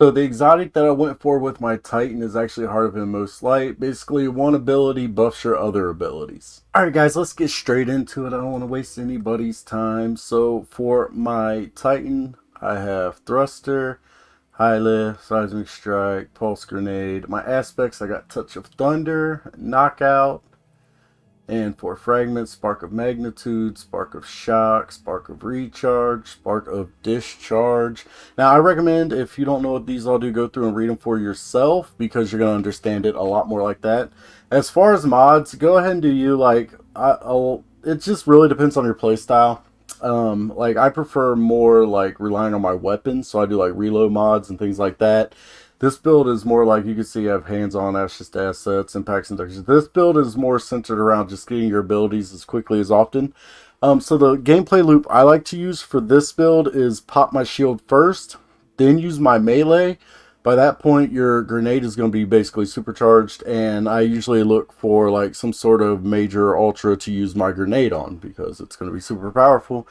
So the exotic that I went for with my Titan is actually Heart of Inmost Light. Basically, one ability buffs your other abilities. Alright guys, let's get straight into it. I don't want to waste anybody's time. So for my Titan, I have Thruster, High Lift, Seismic Strike, Pulse Grenade. My aspects, I got Touch of Thunder, Knockout, and for fragments, Spark of Magnitude, Spark of Shock, Spark of Recharge, Spark of Discharge. Now, I recommend, if you don't know what these all do, go through and read them for yourself, because you're going to understand it a lot more like that. As far as mods, go ahead and do you. It just really depends on your playstyle. Like, I prefer more, like, relying on my weapons, so I do, like, reload mods and things like that. This build is more like, you can see I have hands-on, just assets, impacts, and textures. This build is more centered around just getting your abilities as quickly as often. So the gameplay loop I like to use for this build is pop my shield first, then use my melee. By that point, your grenade is going to be basically supercharged, and I usually look for like some sort of major ultra to use my grenade on, because it's going to be super powerful.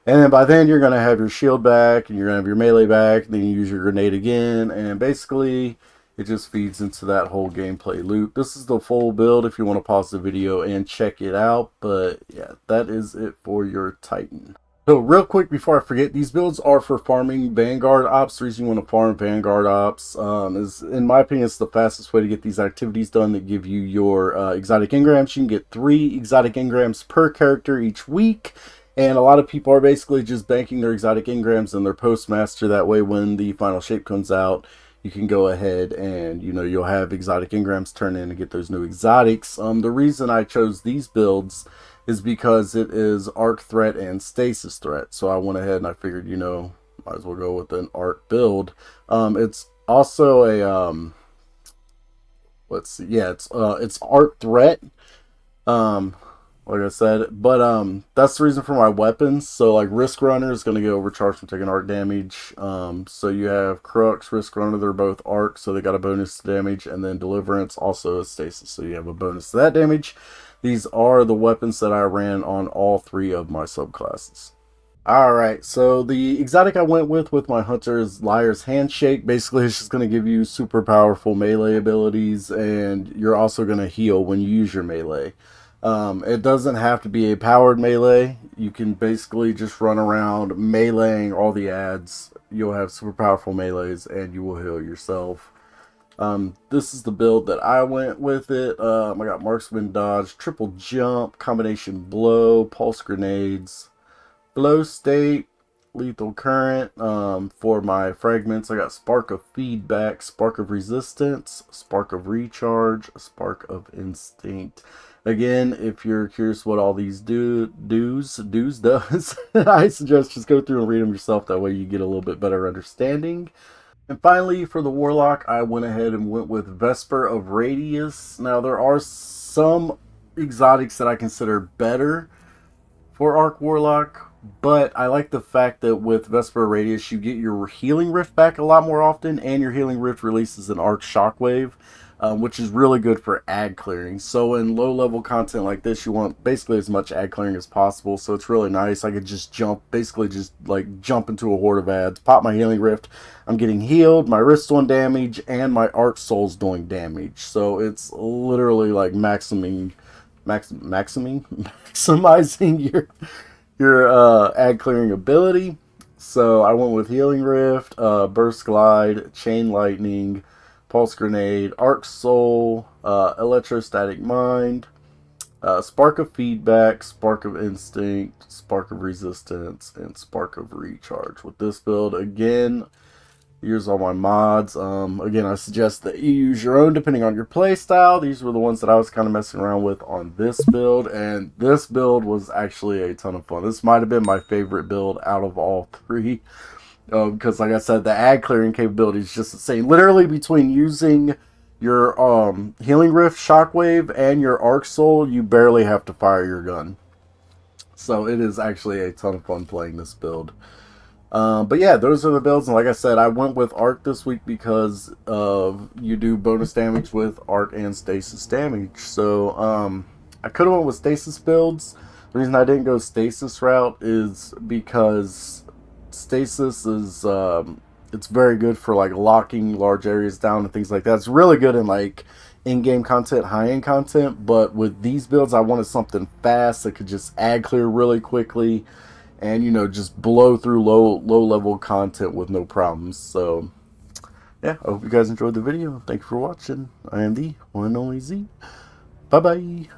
And then by then, you're going to have your shield back, and you're going to have your melee back, and then you use your grenade again, and basically, it just feeds into that whole gameplay loop. This is the full build if you want to pause the video and check it out, but yeah, that is it for your Titan. So real quick before I forget, these builds are for farming Vanguard ops. The reason you want to farm Vanguard ops is, in my opinion, it's the fastest way to get these activities done that give you your exotic engrams. You can get 3 exotic engrams per character each week. And a lot of people are basically just banking their exotic engrams in their postmaster. That way when the final shape comes out, you can go ahead and, you'll have exotic engrams turn in and get those new exotics. The reason I chose these builds is because it is arc threat and stasis threat. So I went ahead and I figured, might as well go with an arc build. It's also a, let's see, yeah, it's arc threat. Like I said, but that's the reason for my weapons. So like Risk Runner is going to get overcharged from taking arc damage. So you have Crux, Risk Runner, they're both arc, so they got a bonus to damage, and then Deliverance also is stasis, so you have a bonus to that damage. These are the weapons that I ran on all 3 of my subclasses. Alright, so the exotic I went with my hunter is Liar's Handshake. Basically, it's just going to give you super powerful melee abilities, and you're also going to heal when you use your melee. It doesn't have to be a powered melee. You can basically just run around meleeing all the ads. You'll have super powerful melees, and you will heal yourself. This is the build that I went with it. I got Marksman Dodge, Triple Jump, Combination Blow, Pulse Grenades, Blow State, Lethal Current. For my fragments, I got Spark of Feedback, Spark of Resistance, Spark of Recharge, Spark of Instinct. Again, if you're curious what all these does, I suggest just go through and read them yourself. That way you get a little bit better understanding. And finally, for the Warlock, I went ahead and went with Vesper of Radius. Now, there are some exotics that I consider better for Arc Warlock, but I like the fact that with Vesper Radius, you get your Healing Rift back a lot more often, and your Healing Rift releases an Arc Shockwave, which is really good for ad clearing. So in low-level content like this, you want basically as much ad clearing as possible, so it's really nice. I could just jump into a horde of ads, pop my Healing Rift, I'm getting healed, my wrist's doing damage, and my Arc Soul's doing damage. So it's literally like maximizing your ad clearing ability. So I went with Healing Rift, Burst Glide, Chain Lightning, Pulse Grenade, Arc Soul, Electrostatic Mind, Spark of Feedback, Spark of Instinct, Spark of Resistance, and Spark of Recharge. With this build, again, here's all my mods. Again, I suggest that you use your own depending on your playstyle. These were the ones that I was kind of messing around with on this build, and this build was actually a ton of fun. This might have been my favorite build out of all 3. Because like I said, the ad clearing capability is just insane. Literally between using your Healing Rift, Shockwave, and your Arc Soul, you barely have to fire your gun. So it is actually a ton of fun playing this build. But yeah, those are the builds, and like I said, I went with Arc this week because you do bonus damage with Arc and Stasis damage. So I could have went with Stasis builds. The reason I didn't go Stasis route is because Stasis is It's very good for like locking large areas down and things like that. It's really good in like in-game content, high-end content, but with these builds I wanted something fast that could just add clear really quickly and just blow through low level content with no problems. So yeah, I hope you guys enjoyed the video. Thank you for watching. I am the one and only Z. Bye bye.